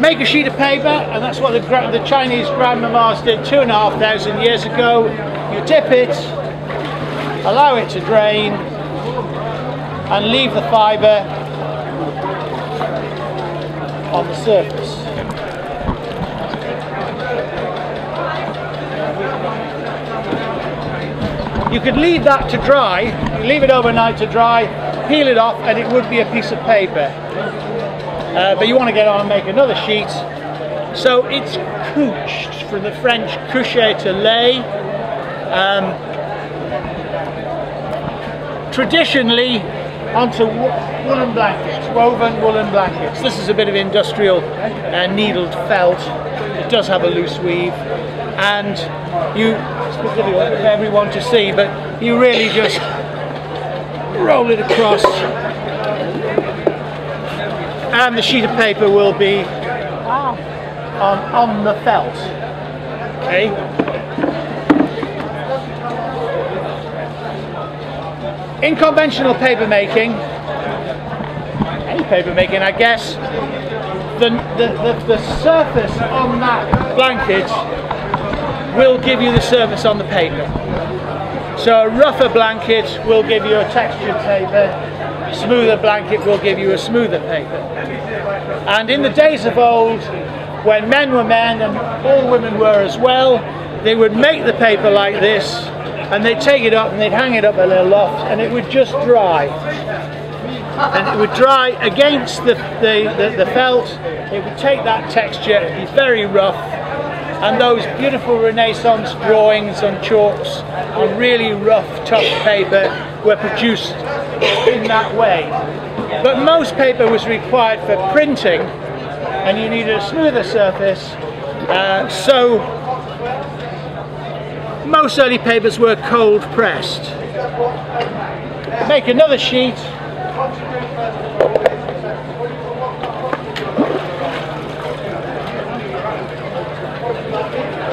make a sheet of paper, and that's what the Chinese grandmamas did 2,500 years ago. You dip it, allow it to drain, and leave the fibre on the surface. You could leave that to dry, leave it overnight to dry, peel it off, and it would be a piece of paper. But you want to get on and make another sheet. So it's couched, from the French coucher, to lay. Traditionally onto woolen blankets, woven woolen blankets. This is a bit of industrial needled felt. It does have a loose weave, and it's difficult for everyone to see, but you really just roll it across, and the sheet of paper will be on the felt. Okay. In conventional paper making, any paper making, I guess, the surface on that blanket will give you the surface on the paper. So a rougher blanket will give you a textured paper, a smoother blanket will give you a smoother paper. And in the days of old, when men were men and all women were as well, they would make the paper like this, and they'd take it up and they'd hang it up a little loft, and it would just dry. And it would dry against the felt. It would take that texture, it would be very rough, and those beautiful Renaissance drawings on chalks on really rough, tough paper were produced in that way. But most paper was required for printing, and you needed a smoother surface, so most early papers were cold pressed. Make another sheet.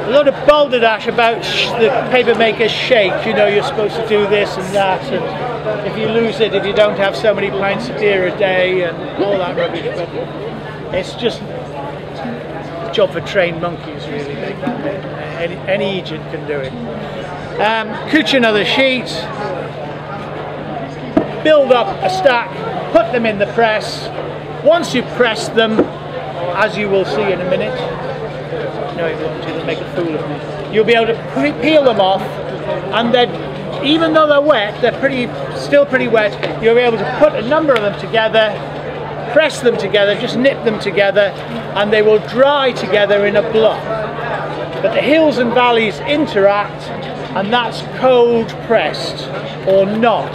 A lot of balderdash about the paper maker's shake. You know, you're supposed to do this and that, and if you lose it, if you don't have so many pints of beer a day, and all that rubbish. But it's just a job for trained monkeys, really. Any agent can do it. Couch another sheet, build up a stack, put them in the press. Once you've pressed them, as you will see in a minute, no, you won't, it'll make a fool of me. You'll be able to peel them off, and then, even though they're wet, they're still pretty wet. You'll be able to put a number of them together, press them together, just knit them together, and they will dry together in a block. But the hills and valleys interact, and that's cold pressed or not.